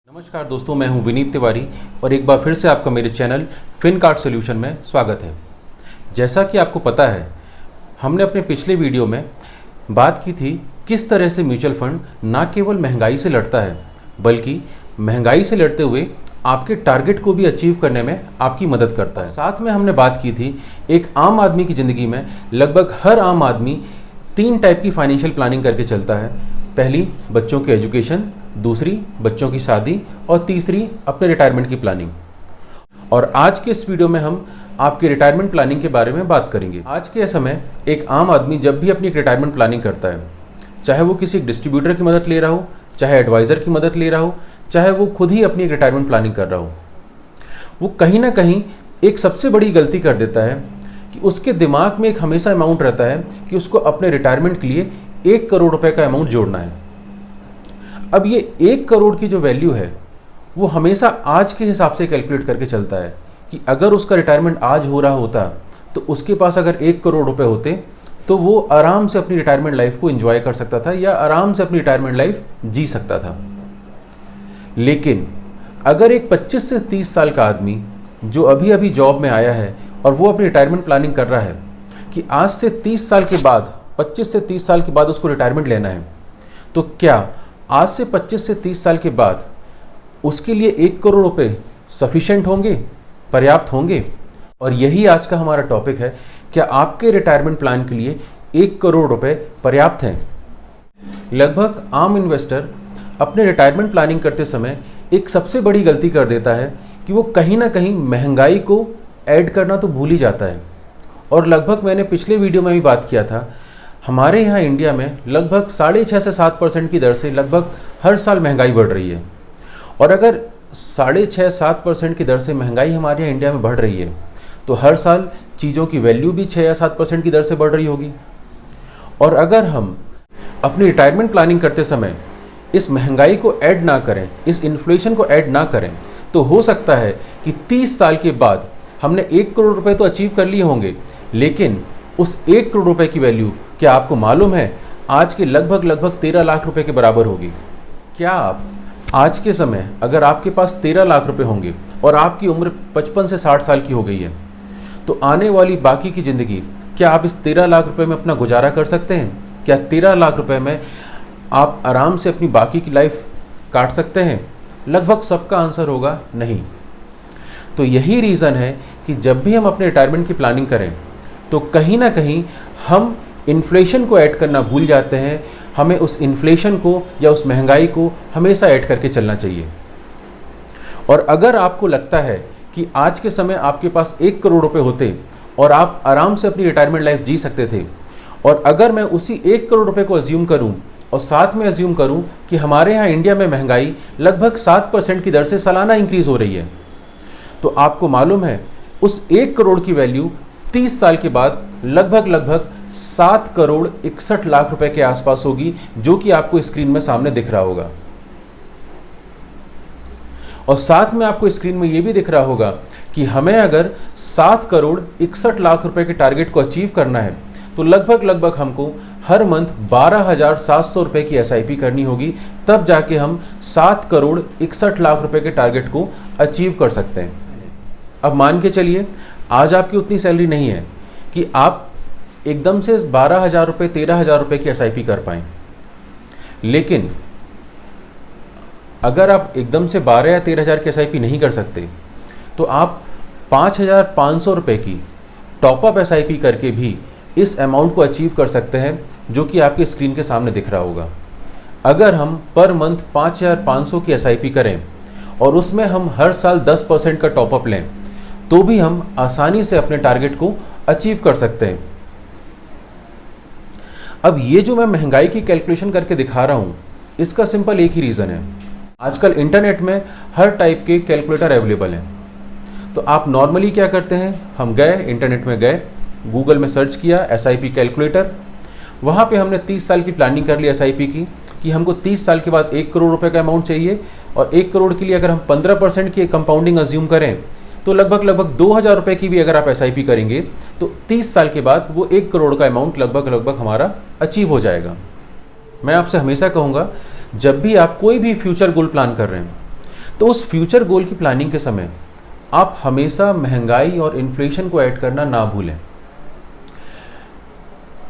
नमस्कार दोस्तों, मैं हूं विनीत तिवारी और एक बार फिर से आपका मेरे चैनल फिन कार्ड सोल्यूशन में स्वागत है। जैसा कि आपको पता है, हमने अपने पिछले वीडियो में बात की थी किस तरह से म्यूचुअल फंड ना केवल महंगाई से लड़ता है बल्कि महंगाई से लड़ते हुए आपके टारगेट को भी अचीव करने में आपकी मदद करता है। साथ में हमने बात की थी एक आम आदमी की ज़िंदगी में लगभग हर आम आदमी 3 टाइप की फाइनेंशियल प्लानिंग करके चलता है। पहली, बच्चों की एजुकेशन, दूसरी बच्चों की शादी और तीसरी अपने रिटायरमेंट की प्लानिंग। और आज के इस वीडियो में हम आपकी रिटायरमेंट प्लानिंग के बारे में बात करेंगे। आज के समय एक आम आदमी जब भी अपनी रिटायरमेंट प्लानिंग करता है, चाहे वो किसी डिस्ट्रीब्यूटर की मदद ले रहा हो, चाहे एडवाइज़र की मदद ले रहा हो, चाहे वो खुद ही अपनी रिटायरमेंट प्लानिंग कर रहा हो, वो कहीं ना कहीं एक सबसे बड़ी गलती कर देता है कि उसके दिमाग में एक हमेशा अमाउंट रहता है कि उसको अपने रिटायरमेंट के लिए 1 करोड़ रुपए का अमाउंट जोड़ना है। अब ये 1 करोड़ की जो वैल्यू है वो हमेशा आज के हिसाब से कैलकुलेट करके चलता है कि अगर उसका रिटायरमेंट आज हो रहा होता तो उसके पास अगर 1 करोड़ रुपए होते तो वो आराम से अपनी रिटायरमेंट लाइफ को एंजॉय कर सकता था या आराम से अपनी रिटायरमेंट लाइफ जी सकता था। लेकिन अगर एक 25 से 30 साल का आदमी जो अभी अभी जॉब में आया है और वो अपनी रिटायरमेंट प्लानिंग कर रहा है कि आज से 30 साल के बाद, 25 से 30 साल के बाद उसको रिटायरमेंट लेना है, तो क्या आज से 25 से 30 साल के बाद उसके लिए 1 करोड़ रुपए सफिशेंट होंगे, पर्याप्त होंगे? और यही आज का हमारा टॉपिक है, क्या आपके रिटायरमेंट प्लान के लिए 1 करोड़ रुपए पर्याप्त हैं? लगभग आम इन्वेस्टर अपने रिटायरमेंट प्लानिंग करते समय एक सबसे बड़ी गलती कर देता है कि वो कहीं ना कहीं महंगाई को ऐड करना तो भूल ही जाता है। और लगभग मैंने पिछले वीडियो में भी बात किया था, हमारे यहाँ इंडिया में लगभग 6.5 से 7% की दर से लगभग हर साल महंगाई बढ़ रही है। और अगर 6.5-7% की दर से महंगाई हमारे यहाँ इंडिया में बढ़ रही है तो हर साल चीज़ों की वैल्यू भी 6 या 7% की दर से बढ़ रही होगी। और अगर हम अपनी रिटायरमेंट प्लानिंग करते समय इस महंगाई को ऐड ना करें, इस इन्फ्लेशन को ऐड ना करें, तो हो सकता है कि 30 साल के बाद हमने 1 करोड़ रुपए तो अचीव कर लिए होंगे, लेकिन उस 1 करोड़ रुपए की वैल्यू क्या आपको मालूम है आज के लगभग 13 लाख रुपए के बराबर होगी। क्या आप आज के समय अगर आपके पास 13 लाख रुपए होंगे और आपकी उम्र 55 से 60 साल की हो गई है, तो आने वाली बाकी की ज़िंदगी क्या आप इस 13 लाख रुपए में अपना गुजारा कर सकते हैं? क्या 13 लाख रुपए में आप आराम से अपनी बाकी की लाइफ काट सकते हैं? लगभग सबका आंसर होगा नहीं। तो यही रीज़न है कि जब भी हम अपने रिटायरमेंट की प्लानिंग करें तो कहीं ना कहीं हम इन्फ्लेशन को ऐड करना भूल जाते हैं। हमें उस इन्फ्लेशन को या उस महंगाई को हमेशा ऐड करके चलना चाहिए। और अगर आपको लगता है कि आज के समय आपके पास 1 करोड़ रुपए होते और आप आराम से अपनी रिटायरमेंट लाइफ जी सकते थे, और अगर मैं उसी 1 करोड़ रुपए को अज्यूम करूं और साथ में अज्यूम करूं कि हमारे यहाँ इंडिया में महंगाई लगभग 7% की दर से सालाना इंक्रीज़ हो रही है, तो आपको मालूम है उस 1 करोड़ की वैल्यू 30 साल के बाद लगभग 7 करोड़ 61 लाख रुपए के आसपास होगी, जो कि आपको स्क्रीन में सामने दिख रहा होगा। और साथ में आपको स्क्रीन में यह भी दिख रहा होगा कि हमें अगर 7 करोड़ 61 लाख रुपए के टारगेट को अचीव करना है तो लगभग हमको हर मंथ 12,700 रुपए की SIP करनी होगी, तब जाके हम 7 करोड़ 61 लाख रुपए के टारगेट को अचीव कर सकते हैं। अब मान के चलिए आज आपकी उतनी सैलरी नहीं है कि आप एकदम से 12,000 रुपये 13,000 रुपये की SIP कर पाएँ, लेकिन अगर आप एकदम से 12 या 13,000 की SIP नहीं कर सकते तो आप 5,500 रुपये की टॉपअप SIP करके भी इस अमाउंट को अचीव कर सकते हैं, जो कि आपके स्क्रीन के सामने दिख रहा होगा। अगर हम पर मंथ 5,500 की SIP करें और उसमें हम हर साल 10% का टॉपअप लें तो भी हम आसानी से अपने टारगेट को अचीव कर सकते हैं। अब ये जो मैं महंगाई की कैलकुलेशन करके दिखा रहा हूँ, इसका सिंपल एक ही रीज़न है, आजकल इंटरनेट में हर टाइप के कैलकुलेटर अवेलेबल हैं। तो आप नॉर्मली क्या करते हैं, हम गए इंटरनेट में गए, गूगल में सर्च किया SIP कैलकुलेटर, वहाँ पे हमने 30 साल की प्लानिंग कर ली SIP की कि हमको 30 साल के बाद 1 करोड़ रुपए का अमाउंट चाहिए, और 1 करोड़ के लिए अगर हम 15% की कंपाउंडिंग अज्यूम करें तो लगभग 2,000 रुपये की भी अगर आप SIP करेंगे तो 30 साल के बाद वो 1 करोड़ का अमाउंट लगभग हमारा अचीव हो जाएगा। मैं आपसे हमेशा कहूँगा, जब भी आप कोई भी फ्यूचर गोल प्लान कर रहे हैं तो उस फ्यूचर गोल की प्लानिंग के समय आप हमेशा महंगाई और इन्फ्लेशन को ऐड करना ना भूलें।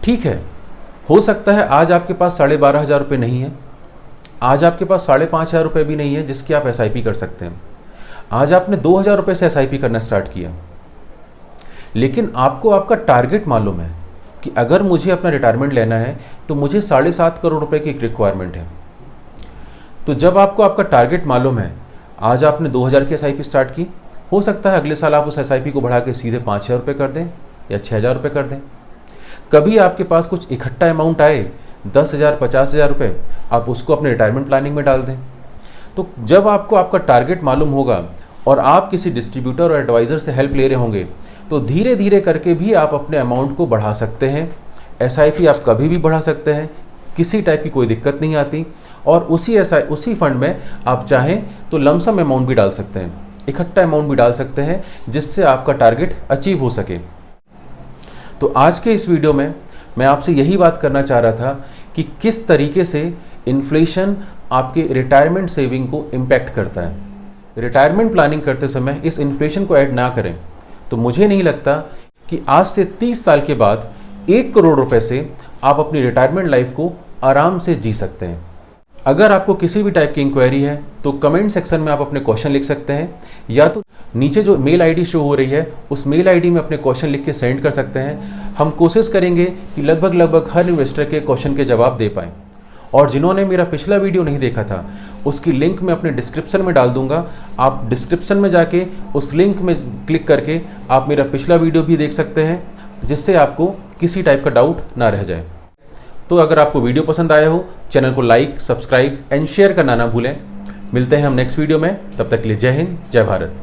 ठीक है, हो सकता है आज आपके पास 12,500 रुपये नहीं है, आज आपके पास 5,500 रुपये भी नहीं है जिसकी आप SIP कर सकते हैं। आज आपने 2,000 रुपये से SIP करना स्टार्ट किया, लेकिन आपको आपका टारगेट मालूम है कि अगर मुझे अपना रिटायरमेंट लेना है तो मुझे 7.5 करोड़ रुपए की एक रिक्वायरमेंट है। तो जब आपको आपका टारगेट मालूम है, आज आपने 2,000 की SIP स्टार्ट की, हो सकता है अगले साल आप उस SIP को बढ़ा के सीधे 5,000 रुपये कर दें या 6,000 रुपये कर दें। कभी आपके पास कुछ इकट्ठा अमाउंट आए 10,000 50,000 रुपये, आप उसको अपने रिटायरमेंट प्लानिंग में डाल दें। तो जब आपको आपका टारगेट मालूम होगा और आप किसी डिस्ट्रीब्यूटर और एडवाइज़र से हेल्प ले रहे होंगे तो धीरे धीरे करके भी आप अपने अमाउंट को बढ़ा सकते हैं। SIP आप कभी भी बढ़ा सकते हैं, किसी टाइप की कोई दिक्कत नहीं आती। और उसी फंड में आप चाहें तो लमसम अमाउंट भी डाल सकते हैं, इकट्ठा अमाउंट भी डाल सकते हैं, जिससे आपका टारगेट अचीव हो सके। तो आज के इस वीडियो में मैं आपसे यही बात करना चाह रहा था कि किस तरीके से इन्फ्लेशन आपके रिटायरमेंट सेविंग को इम्पैक्ट करता है। रिटायरमेंट प्लानिंग करते समय इस इन्फ्लेशन को ऐड ना करें तो मुझे नहीं लगता कि आज से 30 साल के बाद 1 करोड़ रुपए से आप अपनी रिटायरमेंट लाइफ को आराम से जी सकते हैं। अगर आपको किसी भी टाइप की इंक्वायरी है तो कमेंट सेक्शन में आप अपने क्वेश्चन लिख सकते हैं, या तो नीचे जो मेल आईडी शो हो रही है उस मेल आईडी में अपने क्वेश्चन लिख के सेंड कर सकते हैं। हम कोशिश करेंगे कि लगभग हर इन्वेस्टर के क्वेश्चन के जवाब दे पाएँ। और जिन्होंने मेरा पिछला वीडियो नहीं देखा था उसकी लिंक मैं अपने डिस्क्रिप्शन में डाल दूंगा, आप डिस्क्रिप्शन में जाके उस लिंक में क्लिक करके आप मेरा पिछला वीडियो भी देख सकते हैं, जिससे आपको किसी टाइप का डाउट ना रह जाए। तो अगर आपको वीडियो पसंद आया हो, चैनल को लाइक, सब्सक्राइब एंड शेयर करना ना भूलें। मिलते हैं हम नेक्स्ट वीडियो में, तब तक के लिए जय हिंद, जय भारत।